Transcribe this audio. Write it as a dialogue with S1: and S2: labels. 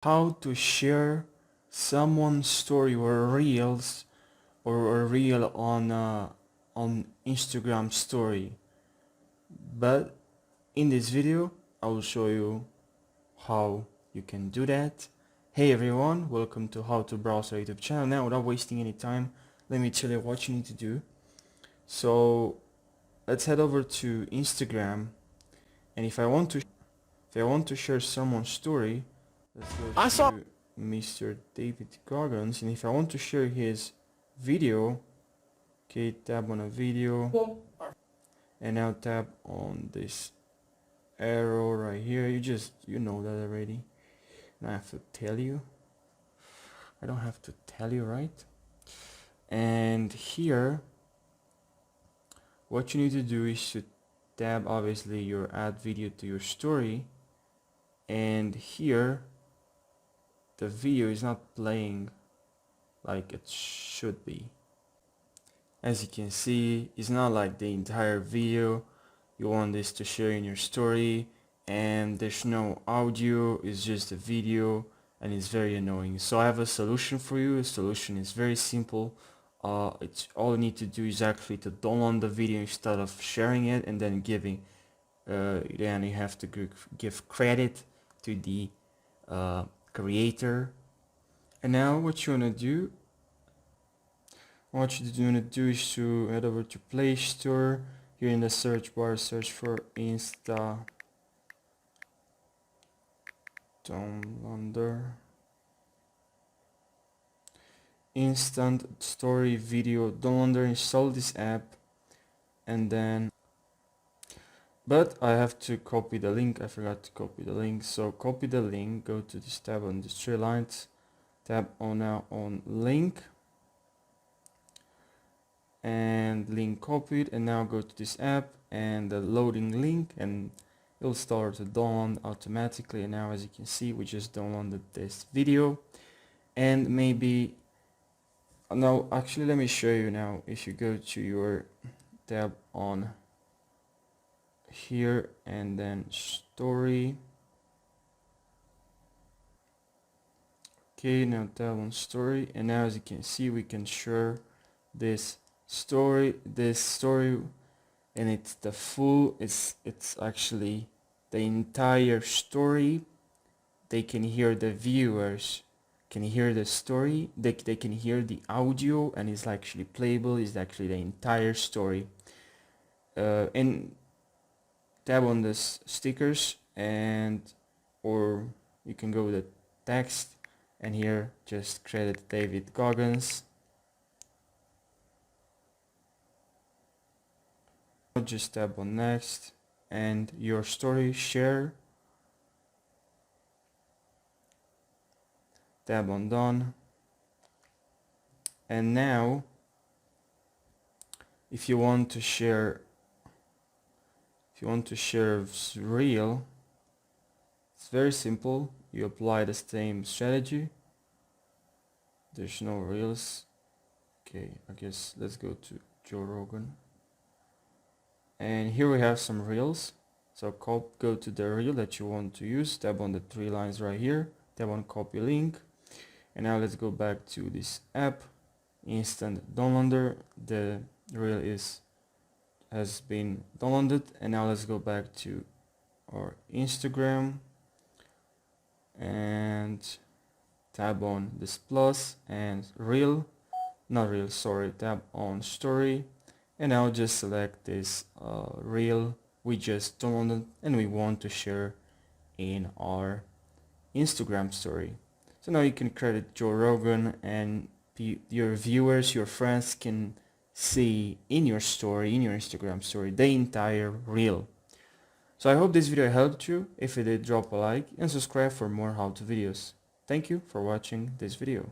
S1: how to share someone's story or reels or a reel on Instagram story. But in this video I will show you how you can do that. Hey everyone, welcome to How to Browse our YouTube channel. Now, without wasting any time, let me tell you what you need to do. So let's head over to Instagram, and if I want to share someone's story, let's go to Mr. David Goggins, and if I want to share his video, okay, tap on a video, and now tap on this arrow right here. You know that already. And I have to tell you. I don't have to tell you, right? And here, what you need to do is to tab obviously your add video to your story, and here the video is not playing like it should be. As you can see, it's not like the entire video. You want this to share in your story, and there's no audio, it's just a video, and it's very annoying. So I have a solution for you. The solution is very simple. It's all you need to do is actually to download the video instead of sharing it and then giving then you have to give credit to the creator. And now what you want to do is to head over to Play Store. Here in the search bar, search for Insta Downloader, Instant Story Video Downloader. Install this app, and then, but I have to copy the link. I forgot to copy the link, so copy the link, go to this tab on the three lines, tap on now on link, and link copied, and now go to this app and the loading link, and it'll start to download automatically. And now, as you can see, we just downloaded this video. And maybe now, actually, let me show you now. If you go to your tab on here and then story, okay, now tab on story, and now as you can see, we can share this story, and it's the full, it's actually the entire story. They can hear, the viewers can hear the story, they can hear the audio, and it's actually playable. It's actually the entire story. And tab on the stickers, and or you can go with the text, and here just credit David Goggins. Just tap on next, and your story share, tab on done. And now if you want to share reel, it's very simple. You apply the same strategy. There's no reels. Okay, I guess let's go to Joe Rogan. And here we have some reels. So go to the reel that you want to use, tap on the three lines right here, tap on copy link, and now let's go back to this app, Instant Downloader. The reel has been downloaded, and now let's go back to our Instagram and tab on this plus and tap on story. And now just select this reel we just downloaded and we want to share in our Instagram story. So now you can credit Joe Rogan, and your viewers, your friends can see in your story, in your Instagram story, the entire reel. So I hope this video helped you. If it did, drop a like and subscribe for more how-to videos. Thank you for watching this video.